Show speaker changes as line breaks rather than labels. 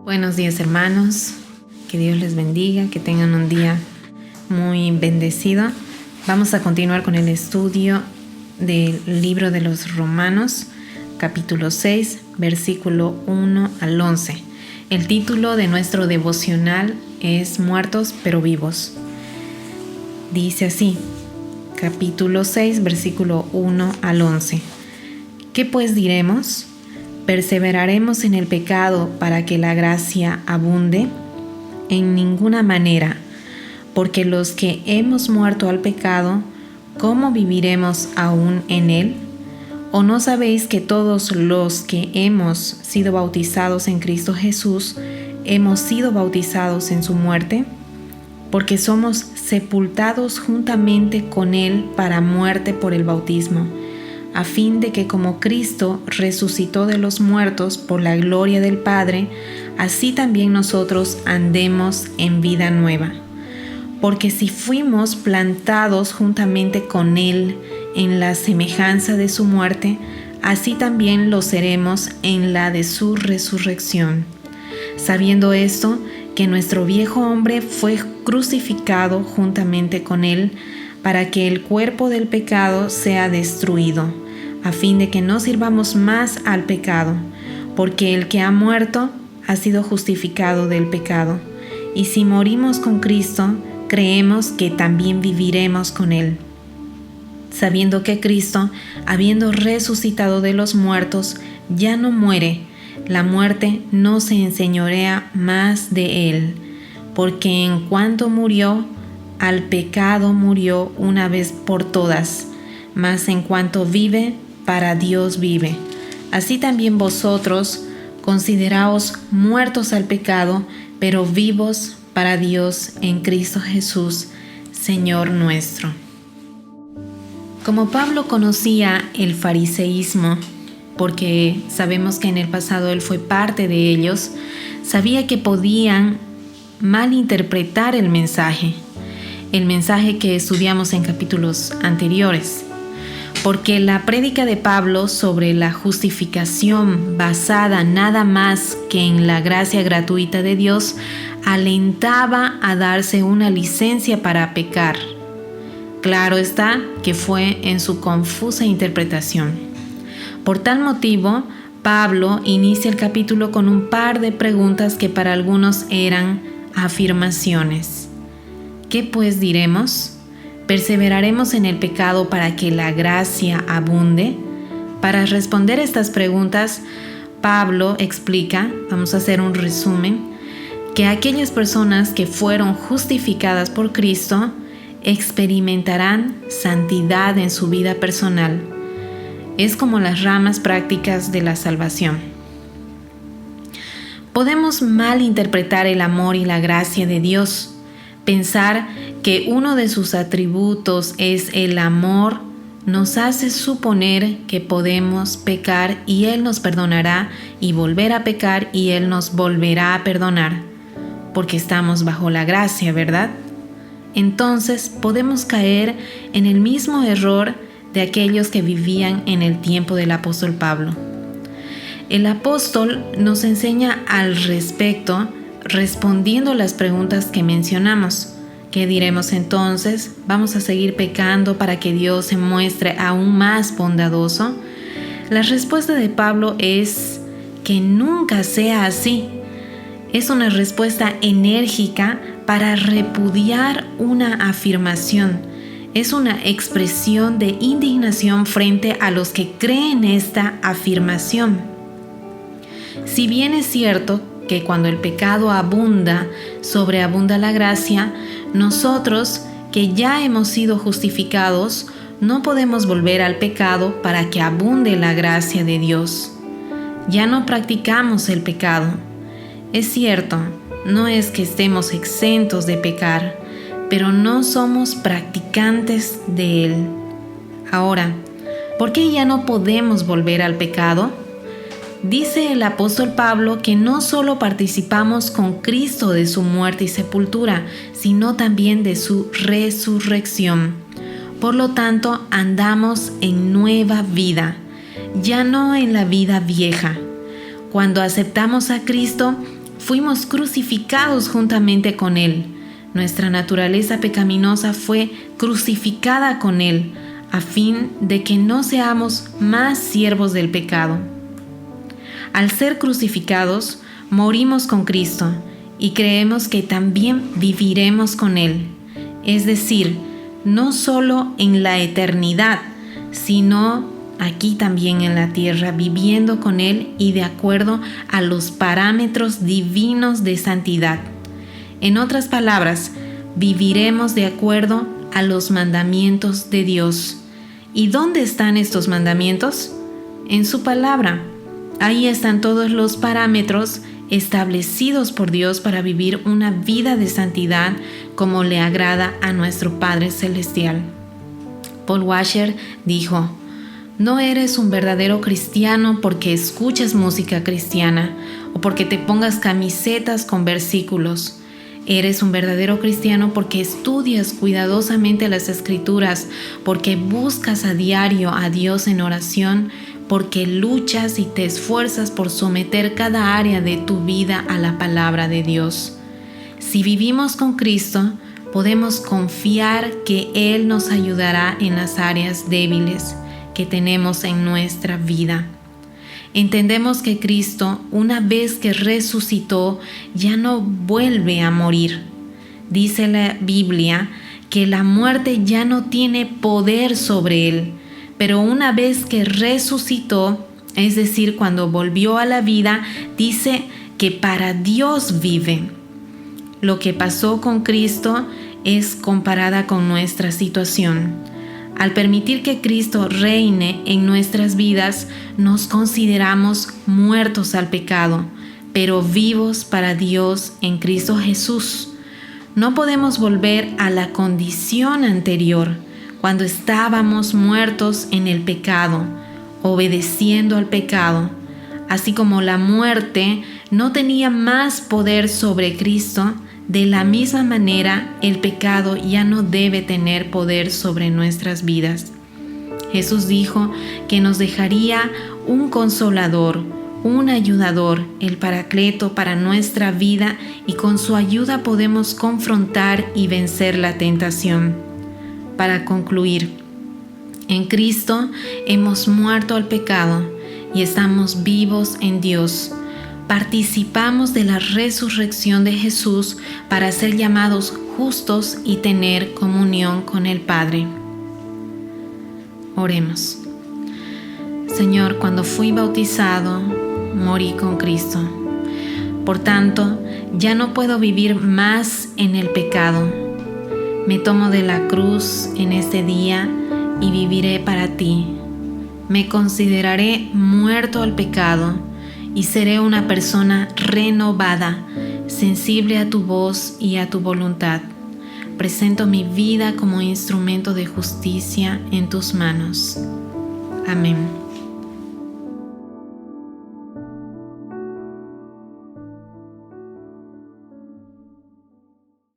Buenos días, hermanos, que Dios les bendiga, que tengan un día muy bendecido. Vamos a continuar con el estudio del libro de los Romanos, capítulo 6, versículo 1 al 11. El título de nuestro devocional es Muertos pero vivos. Dice así, capítulo 6, versículo 1 al 11. ¿Qué pues diremos? ¿Perseveraremos en el pecado para que la gracia abunde? En ninguna manera, porque los que hemos muerto al pecado, ¿cómo viviremos aún en él? ¿O no sabéis que todos los que hemos sido bautizados en Cristo Jesús, hemos sido bautizados en su muerte? Porque somos sepultados juntamente con él para muerte por el bautismo, a fin de que como Cristo resucitó de los muertos por la gloria del Padre, así también nosotros andemos en vida nueva. Porque si fuimos plantados juntamente con Él en la semejanza de su muerte, así también lo seremos en la de su resurrección. Sabiendo esto, que nuestro viejo hombre fue crucificado juntamente con Él, para que el cuerpo del pecado sea destruido, a fin de que no sirvamos más al pecado, porque el que ha muerto ha sido justificado del pecado. Y si morimos con Cristo, creemos que también viviremos con Él, sabiendo que Cristo, habiendo resucitado de los muertos, ya no muere. La muerte no se enseñorea más de Él, porque en cuanto murió, al pecado murió una vez por todas, mas en cuanto vive, para Dios vive. Así también vosotros consideraos muertos al pecado, pero vivos para Dios en Cristo Jesús, Señor nuestro. Como Pablo conocía el fariseísmo, porque sabemos que en el pasado él fue parte de ellos, sabía que podían malinterpretar el mensaje que estudiamos en capítulos anteriores, porque la prédica de Pablo sobre la justificación basada nada más que en la gracia gratuita de Dios alentaba a darse una licencia para pecar. Claro está que fue en su confusa interpretación. Por tal motivo, Pablo inicia el capítulo con un par de preguntas que para algunos eran afirmaciones. ¿Qué pues diremos? ¿Perseveraremos en el pecado para que la gracia abunde? Para responder estas preguntas, Pablo explica, vamos a hacer un resumen, que aquellas personas que fueron justificadas por Cristo experimentarán santidad en su vida personal. Es como las ramas prácticas de la salvación. Podemos malinterpretar el amor y la gracia de Dios. Pensar que uno de sus atributos es el amor nos hace suponer que podemos pecar y Él nos perdonará, y volver a pecar y Él nos volverá a perdonar, porque estamos bajo la gracia, ¿verdad? Entonces podemos caer en el mismo error de aquellos que vivían en el tiempo del apóstol Pablo. El apóstol nos enseña al respecto respondiendo las preguntas que mencionamos. ¿Qué diremos entonces? ¿Vamos a seguir pecando para que Dios se muestre aún más bondadoso? La respuesta de Pablo es que nunca sea así. Es una respuesta enérgica para repudiar una afirmación. Es una expresión de indignación frente a los que creen esta afirmación. Si bien es cierto que cuando el pecado abunda, sobreabunda la gracia, nosotros que ya hemos sido justificados, no podemos volver al pecado para que abunde la gracia de Dios. Ya no practicamos el pecado. Es cierto, no es que estemos exentos de pecar, pero no somos practicantes de él. Ahora, ¿por qué ya no podemos volver al pecado? Dice el apóstol Pablo que no solo participamos con Cristo de su muerte y sepultura, sino también de su resurrección. Por lo tanto, andamos en nueva vida, ya no en la vida vieja. Cuando aceptamos a Cristo, fuimos crucificados juntamente con Él. Nuestra naturaleza pecaminosa fue crucificada con Él, a fin de que no seamos más siervos del pecado. Al ser crucificados, morimos con Cristo y creemos que también viviremos con Él. Es decir, no solo en la eternidad, sino aquí también en la tierra, viviendo con Él y de acuerdo a los parámetros divinos de santidad. En otras palabras, viviremos de acuerdo a los mandamientos de Dios. ¿Y dónde están estos mandamientos? En su palabra. Ahí están todos los parámetros establecidos por Dios para vivir una vida de santidad como le agrada a nuestro Padre Celestial. Paul Washer dijo: no eres un verdadero cristiano porque escuchas música cristiana o porque te pongas camisetas con versículos. Eres un verdadero cristiano porque estudias cuidadosamente las Escrituras, porque buscas a diario a Dios en oración, porque luchas y te esfuerzas por someter cada área de tu vida a la palabra de Dios. Si vivimos con Cristo, podemos confiar que Él nos ayudará en las áreas débiles que tenemos en nuestra vida. Entendemos que Cristo, una vez que resucitó, ya no vuelve a morir. Dice la Biblia que la muerte ya no tiene poder sobre Él, pero una vez que resucitó, es decir, cuando volvió a la vida, dice que para Dios vive. Lo que pasó con Cristo es comparada con nuestra situación. Al permitir que Cristo reine en nuestras vidas, nos consideramos muertos al pecado, pero vivos para Dios en Cristo Jesús. No podemos volver a la condición anterior, cuando estábamos muertos en el pecado, obedeciendo al pecado. Así como la muerte no tenía más poder sobre Cristo, de la misma manera, el pecado ya no debe tener poder sobre nuestras vidas. Jesús dijo que nos dejaría un consolador, un ayudador, el Paracleto para nuestra vida, y con su ayuda podemos confrontar y vencer la tentación. Para concluir, en Cristo hemos muerto al pecado y estamos vivos en Dios. Participamos de la resurrección de Jesús para ser llamados justos y tener comunión con el Padre. Oremos. Señor, cuando fui bautizado, morí con Cristo. Por tanto, ya no puedo vivir más en el pecado. Me tomo de la cruz en este día y viviré para ti. Me consideraré muerto al pecado y seré una persona renovada, sensible a tu voz y a tu voluntad. Presento mi vida como instrumento de justicia en tus manos. Amén.